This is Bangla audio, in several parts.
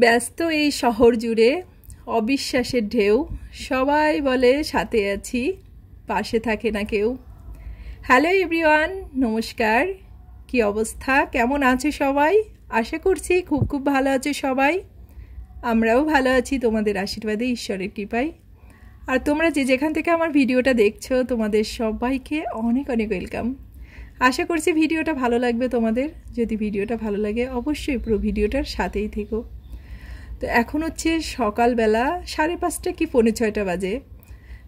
ব্যস্ত এই শহর জুড়ে অবিশ্বাসের ঢেউ, সবাই বলে সাথে আছি, পাশে থাকে না কেউ। হ্যালো এভরিওয়ান, নমস্কার। কি অবস্থা, কেমন আছো সবাই? আশা করছি খুব খুব ভালো আছো সবাই। আমরাও ভালো আছি তোমাদের আশীর্বাদে, ঈশ্বরের কৃপায়। আর তোমরা যে যেখান থেকে আমার ভিডিওটা দেখছো, তোমাদের সবাইকে অনেক অনেক ওয়েলকাম। আশা করছি ভিডিওটা ভালো লাগবে তোমাদের। যদি ভিডিওটা ভালো লাগে অবশ্যই পুরো ভিডিওটার সাথেই থেকো। তো এখন হচ্ছে সকালবেলা 5:30 কি 5:45 বাজে।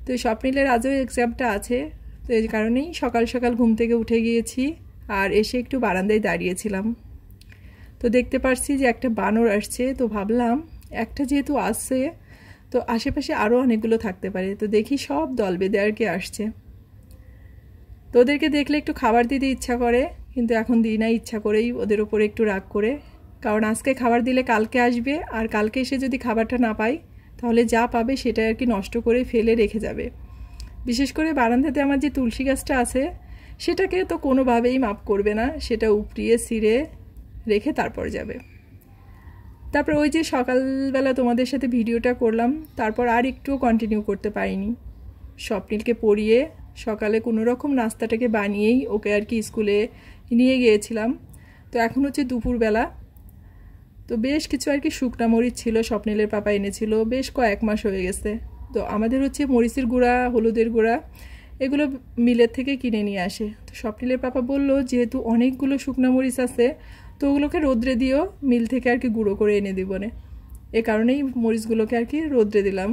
তো স্বপ্নিলের আজও এক্সামটা আছে, তো এই কারণেই সকাল সকাল ঘুম থেকে উঠে গিয়েছি আর এসে একটু বারান্দায় দাঁড়িয়েছিলাম। তো দেখতে পারছি যে একটা বানর আসছে, তো ভাবলাম একটা যেহেতু আসছে তো আশেপাশে আরও অনেকগুলো থাকতে পারে, তো দেখি সব দল বেঁধে আর কি আসছে। তো ওদেরকে দেখলে একটু খাবার দিতে ইচ্ছা করে, কিন্তু এখন দিই না ইচ্ছা করেই, ওদের ওপরে একটু রাগ করে। কারণ আজকে খাবার দিলে কালকে আসবে, আর কালকে এসে যদি খাবারটা না পাই তাহলে যা পাবে সেটা আর কি নষ্ট করে ফেলে রেখে যাবে। বিশেষ করে বারান্দাতে আমার যে তুলসী গাছটা আছে সেটাকে তো কোনোভাবেই মাপ করবে না, সেটা উপড়িয়ে ছিঁড়ে রেখে তারপর যাবে। তারপর ওই যে সকালবেলা তোমাদের সাথে ভিডিওটা করলাম, তারপর আর একটুও কন্টিনিউ করতে পারিনি। স্বপ্নিলকে পড়িয়ে সকালে কোনো রকম নাস্তাটাকে বানিয়েই ওকে আর কি স্কুলে নিয়ে গিয়েছিলাম। তো এখন হচ্ছে দুপুরবেলা। তো বেশ কিছু আর কি শুকনা মরিচ ছিল, স্বপ্নিলের পাপা এনেছিল, বেশ কয়েক মাস হয়ে গেছে। তো আমাদের হচ্ছে মরিচের গুঁড়া, হলুদের গুঁড়া এগুলো মিলের থেকে কিনে নিয়ে আসে। তো স্বপ্নিলের পাপা বলল যেহেতু অনেকগুলো শুকনা মরিচ আছে তো ওগুলোকে রোদ্রে দিও, মিল থেকে আর কি গুঁড়ো করে এনে দিব না। এ কারণেই মরিচগুলোকে আর কি রোদ্রে দিলাম।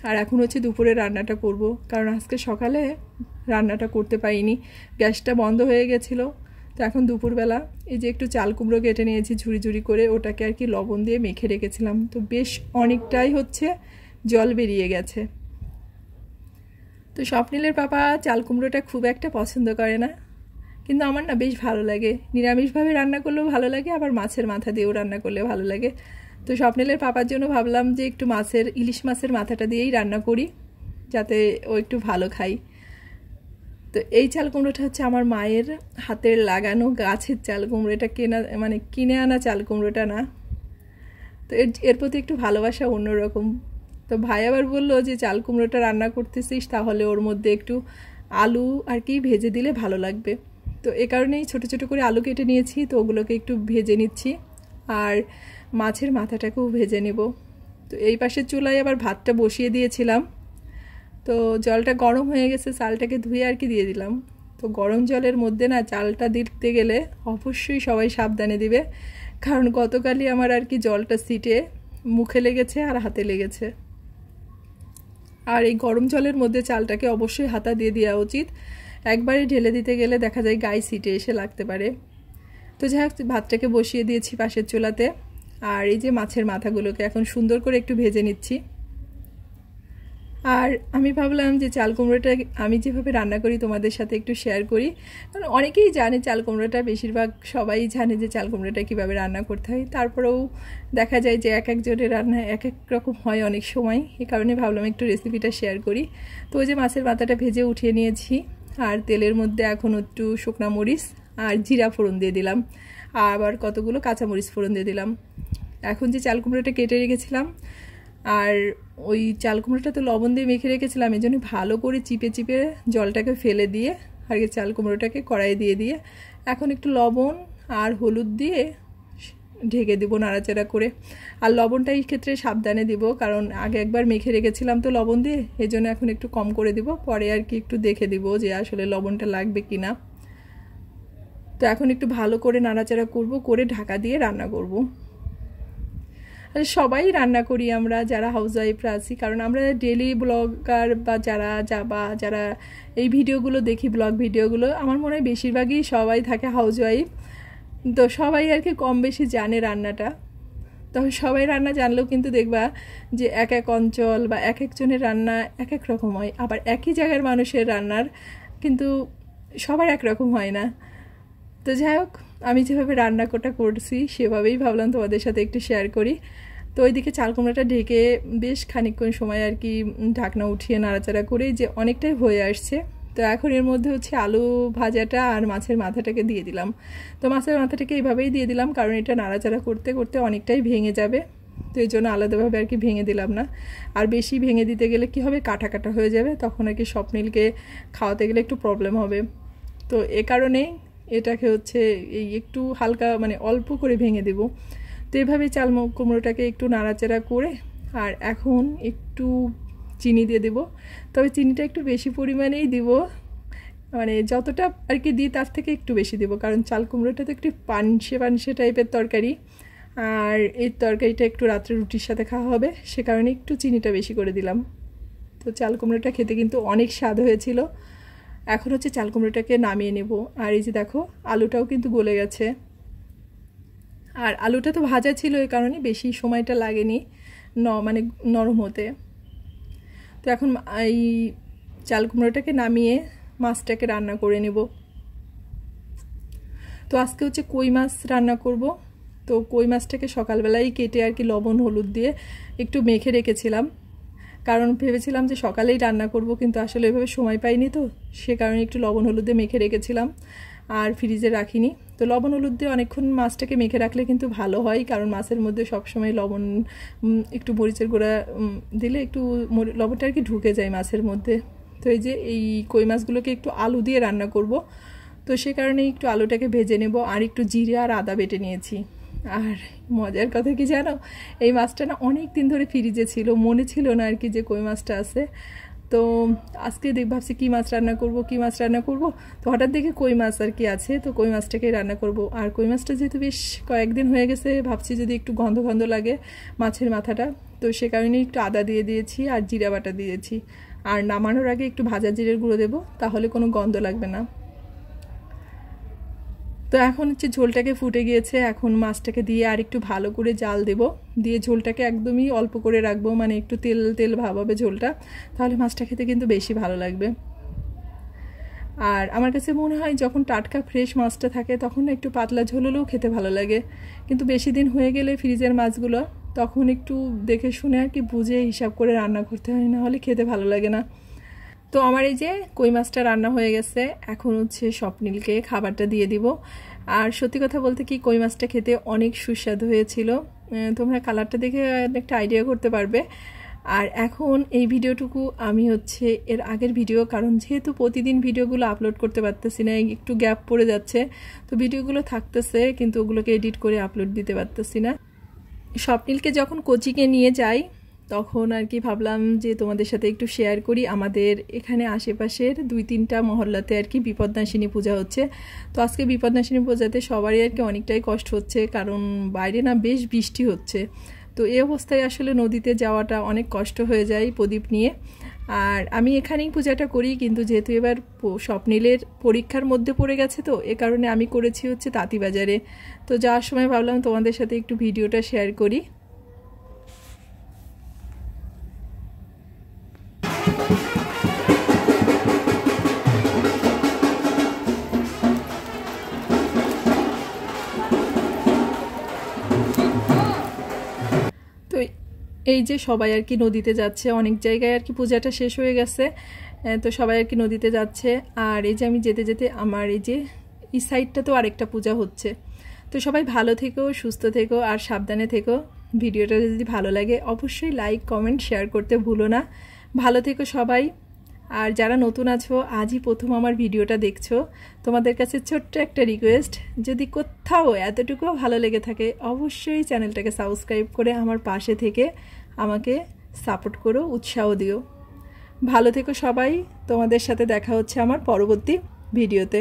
আর এখন হচ্ছে দুপুরে রান্নাটা করব, কারণ আজকে সকালে রান্নাটা করতে পারিনি, গ্যাসটা বন্ধ হয়ে গেছিলো। তো এখন দুপুরবেলা এই যে একটু চাল কুমড়ো কেটে নিয়েছি ঝুড়ি ঝুড়ি করে, ওটাকে আর কি লবণ দিয়ে মেখে রেখেছিলাম। তো বেশ অনেকটাই হচ্ছে জল বেরিয়ে গেছে। তো স্বপ্নিলের পাপা চাল কুমড়োটা খুব একটা পছন্দ করে না, কিন্তু আমার না বেশ ভালো লাগে। নিরামিষভাবে রান্না করলেও ভালো লাগে, আবার মাছের মাথা দিয়েও রান্না করলে ভালো লাগে। তো স্বপ্নিলের পাপার জন্য ভাবলাম যে একটু ইলিশ মাছের মাথাটা দিয়েই রান্না করি, যাতে ও একটু ভালো খাই। তো এই চাল কুমড়োটা হচ্ছে আমার মায়ের হাতের লাগানো গাছের চাল কুমড়ো, এটা কিনে আনা চাল কুমড়োটা না। তো এর প্রতি একটু ভালোবাসা অন্যরকম। তো ভাই আবার বললো যে চাল কুমড়োটা রান্না করতেছিস তাহলে ওর মধ্যে একটু আলু আর কি ভেজে দিলে ভালো লাগবে। তো এ কারণেই ছোটো ছোটো করে আলু কেটে নিয়েছি, তো ওগুলোকে একটু ভেজে নিচ্ছি, আর মাছের মাথাটাকেও ভেজে নেব। তো এই পাশের চুলায় আবার ভাতটা বসিয়ে দিয়েছিলাম। তো জলটা গরম হয়ে গেছে, চালটাকে ধুয়ে আর কি দিয়ে দিলাম। তো গরম জলের মধ্যে না চালটা দিতে গেলে অবশ্যই সবাই সাবধানে দিবে, কারণ গতকালই আমার আর কি জলটা ছিটে মুখে লেগেছে আর হাতে লেগেছে। আর এই গরম জলের মধ্যে চালটাকে অবশ্যই হাতা দিয়ে দেওয়া উচিত, একবারে ঢেলে দিতে গেলে দেখা যায় গায়ে ছিটে এসে লাগতে পারে। তো যাই হোক, ভাতটাকে বসিয়ে দিয়েছি পাশের চুলাতে, আর এই যে মাছের মাথাগুলোকে এখন সুন্দর করে একটু ভেজে নিচ্ছি। আর আমি ভাবলাম যে চাল কুমড়োটা আমি যেভাবে রান্না করি তোমাদের সাথে একটু শেয়ার করি, কারণ অনেকেই জানে চাল কুমড়োটা, বেশিরভাগ সবাই জানে যে চাল কুমড়োটা কীভাবে রান্না করতে হয়। তারপরেও দেখা যায় যে এক একজনের রান্না এক এক রকম হয় অনেক সময়, এই কারণে ভাবলাম একটু রেসিপিটা শেয়ার করি। তো ওই যে মাছের মাথাটা ভেজে উঠিয়ে নিয়েছি, আর তেলের মধ্যে এখন একটু শুকনা মরিচ আর জিরা ফোড়ন দিয়ে দিলাম, আবার কতগুলো কাঁচামরিচ ফোড়ন দিয়ে দিলাম। এখন যে চাল কুমড়োটা কেটে রেখেছিলাম, আর ওই চাল কুমড়োটা তো লবণ দিয়ে মেখে রেখেছিলাম, এই জন্য ভালো করে চিপে চিপে জলটাকে ফেলে দিয়ে আর কি চাল কুমড়োটাকে কড়াইয়ে দিয়ে দিয়ে এখন একটু লবণ আর হলুদ দিয়ে ঢেকে দেবো নাড়াচাড়া করে। আর লবণটা এই ক্ষেত্রে সাবধানে দিব, কারণ আগে একবার মেখে রেখেছিলাম তো লবণ দিয়ে, এই জন্য এখন একটু কম করে দিব, পরে আর কি একটু দেখে দিব যে আসলে লবণটা লাগবে কি না। তো এখন একটু ভালো করে নাড়াচাড়া করব, করে ঢাকা দিয়ে রান্না করব। সবাই রান্না করি আমরা যারা হাউসওয়াইফরা আছি, কারণ আমরা ডেলি ব্লগার বা যারা এই ভিডিওগুলো দেখি, ব্লগ ভিডিওগুলো, আমার মনে হয় বেশিরভাগই সবাই থাকে হাউসওয়াইফ। তো সবাই আর কি কম বেশি জানে রান্নাটা। তবে সবাই রান্না জানলেও কিন্তু দেখবা যে এক এক অঞ্চল বা এক একজনের রান্না এক এক রকম হয়, আবার একই জায়গার মানুষের রান্নার কিন্তু সবার একরকম হয় না। তো যাই হোক, আমি যেভাবে রান্নাটা করছি সেভাবেই ভাবলাম তোমাদের সাথে একটু শেয়ার করি। তো ওইদিকে চাল কুমড়োটা ঢেকে বেশ খানিকক্ষণ সময় আর কি ঢাকনা উঠিয়ে নাড়াচাড়া করে যে অনেকটাই হয়ে আসছে। তো এখন এর মধ্যে হচ্ছে আলু ভাজাটা আর মাছের মাথাটাকে দিয়ে দিলাম। তো মাছের মাথাটাকে এইভাবেই দিয়ে দিলাম, কারণ এটা নাড়াচাড়া করতে করতে অনেকটাই ভেঙে যাবে। তো এই জন্য আলাদাভাবে আর কি ভেঙে দিলাম না। আর বেশি ভেঙে দিতে গেলে কি হবে, কাটা কাটা হয়ে যাবে, তখন আর কি স্বপ্নিলকে খাওয়াতে গেলে একটু প্রবলেম হবে। তো এ কারণেই এটাকে হচ্ছে এই একটু হালকা মানে অল্প করে ভেঙে দেব। তো এভাবে চাল কুমড়োটাকে একটু নাড়াচাড়া করে আর এখন একটু চিনি দিয়ে দেব। তবে চিনিটা একটু বেশি পরিমাণেই দিব, মানে যতটা আর কি দিই তার থেকে একটু বেশি দেব, কারণ চাল কুমড়োটা তো একটু পানসে পানসে টাইপের তরকারি, আর এই তরকারিটা একটু রাত্রে রুটির সাথে খাওয়া হবে, সে কারণে একটু চিনিটা বেশি করে দিলাম। তো চাল কুমড়োটা খেতে কিন্তু অনেক স্বাদ হয়েছিল। এখন হচ্ছে চাল কুমড়োটাকে নামিয়ে নেব। আর এই যে দেখো আলুটাও কিন্তু গলে গেছে, আর আলুটা তো ভাজা ছিল, এই কারণে বেশি সময়টা লাগেনি মানে নরম হতে। তো এখন এই চাল কুমড়োটাকে নামিয়ে মাছটাকে রান্না করে নেব। তো আজকে হচ্ছে কই মাছ রান্না করব। তো কই মাছটাকে সকালবেলায় কেটে আর কি লবণ হলুদ দিয়ে একটু মেখে রেখেছিলাম, কারণ ভেবেছিলাম যে সকালেই রান্না করব, কিন্তু আসলে এভাবে সময় পাইনি, তো সে কারণে একটু লবণ হলুদ দিয়ে মেখে রেখেছিলাম আর ফ্রিজে রাখিনি। তো লবণ হলুদ দিয়ে অনেকক্ষণ মাছটাকে মেখে রাখলে কিন্তু ভালো হয়, কারণ মাছের মধ্যে সবসময় লবণ একটু মরিচের গুঁড়া দিলে একটু লবণটা আর কি ঢুকে যায় মাছের মধ্যে। তো এই যে এই কই মাছগুলোকে একটু আলু দিয়ে রান্না করব, তো সে কারণে একটু আলুটাকে ভেজে নেব আর একটু জিরে আর আদা বেটে নিয়েছি। আর মজার কথা কি জানো, এই মাছটা না অনেক দিন ধরে ফ্রিজে ছিল, মনে ছিল না আর কি যে কই মাছটা আছে। তো আজকে ভাবছি কী মাছ রান্না করব, তো হঠাৎ দেখে কই মাছ আর কি আছে, তো কই মাছটাকে রান্না করব। আর কই মাছটা যেহেতু বেশ কয়েকদিন হয়ে গেছে, ভাবছি যদি একটু গন্ধ গন্ধ লাগে মাছের মাথাটা, তো সে কারণে একটু আদা দিয়ে দিয়েছি আর জিরা বাটা দিয়েছি। আর নামানোর আগে একটু ভাজা জিরের গুঁড়ো দেবো, তাহলে কোনো গন্ধ লাগবে না। তো এখন হচ্ছে ঝোলটাকে ফুটে গিয়েছে, এখন মাছটাকে দিয়ে আর একটু ভালো করে জাল দেব, দিয়ে ঝোলটাকে একদমই অল্প করে রাখবো, মানে একটু তেল তেল ভাব হবে ঝোলটা, তাহলে মাছটা খেতে কিন্তু বেশি ভালো লাগবে। আর আমার কাছে মনে হয় যখন টাটকা ফ্রেশ মাছটা থাকে তখন একটু পাতলা ঝোল হলেও খেতে ভালো লাগে, কিন্তু বেশি দিন হয়ে গেলে ফ্রিজের মাছগুলো তখন একটু দেখে শুনে আর কি বুঝে হিসাব করে রান্না করতে হয়, না হলে খেতে ভালো লাগে না। তো আমার এই যে কই মাছটা রান্না হয়ে গেছে, এখন হচ্ছে স্বপ্নিলকে খাবারটা দিয়ে দিব। আর সত্যি কথা বলতে কি, কই মাছটা খেতে অনেক সুস্বাদু হয়েছিল, তোমরা কালারটা দেখে একটা আইডিয়া করতে পারবে। আর এখন এই ভিডিওটুকু আমি হচ্ছে এর আগের ভিডিও, কারণ যেহেতু প্রতিদিন ভিডিওগুলো আপলোড করতে পারতেছি না, একটু গ্যাপ পড়ে যাচ্ছে, তো ভিডিওগুলো থাকতেছে কিন্তু ওগুলোকে এডিট করে আপলোড দিতে পারতেছি না। স্বপ্নিলকে যখন কোচিংয়ে নিয়ে যাই তখন আর কি ভাবলাম যে তোমাদের সাথে একটু শেয়ার করি। আমাদের এখানে আশেপাশের 2-3টা মহল্লাতে আর কি বিপদনাশিনী পূজা হচ্ছে। তো আজকে বিপদনাশিনী পূজাতে সবারই আর কি অনেকটাই কষ্ট হচ্ছে, কারণ বাইরে না বেশ বৃষ্টি হচ্ছে। তো এই অবস্থায় আসলে নদীতে যাওয়াটা অনেক কষ্ট হয়ে যায় প্রদীপ নিয়ে। আর আমি এখানেই পূজাটা করি, কিন্তু যেহেতু এবার স্বপ্নিলের পরীক্ষার মধ্যে পড়ে গেছে, তো এ কারণে আমি করেছি হচ্ছে তাঁতিবাজারে। তো যাওয়ার সময় ভাবলাম তোমাদের সাথে একটু ভিডিওটা শেয়ার করি। তো এই যে সবাই আর কি নদীতে যাচ্ছে, অনেক জায়গায় আর কি পূজাটা শেষ হয়ে গেছে, তো সবাই আর কি নদীতে যাচ্ছে। আর এই যে আমি যেতে যেতে আমার এই যে এই সাইডটা তো আরেকটা পূজা হচ্ছে। তো সবাই ভালো থেকো, সুস্থ থেকো আর সাবধানে থেকো। ভিডিওটা যদি ভালো লাগে অবশ্যই লাইক কমেন্ট শেয়ার করতে ভুলো না। ভালো থেকো সবাই। আর যারা নতুন আছো, আজই প্রথম আমার ভিডিওটা দেখছো, তোমাদের কাছে ছোট্ট একটা রিকোয়েস্ট, যদি কোথাও এতটুকুও ভালো লেগে থাকে অবশ্যই চ্যানেলটাকে সাবস্ক্রাইব করে আমার পাশে থেকে আমাকে সাপোর্ট করো, উৎসাহ দিও। ভালো থেকো সবাই, তোমাদের সাথে দেখা হচ্ছে আমার পরবর্তী ভিডিওতে।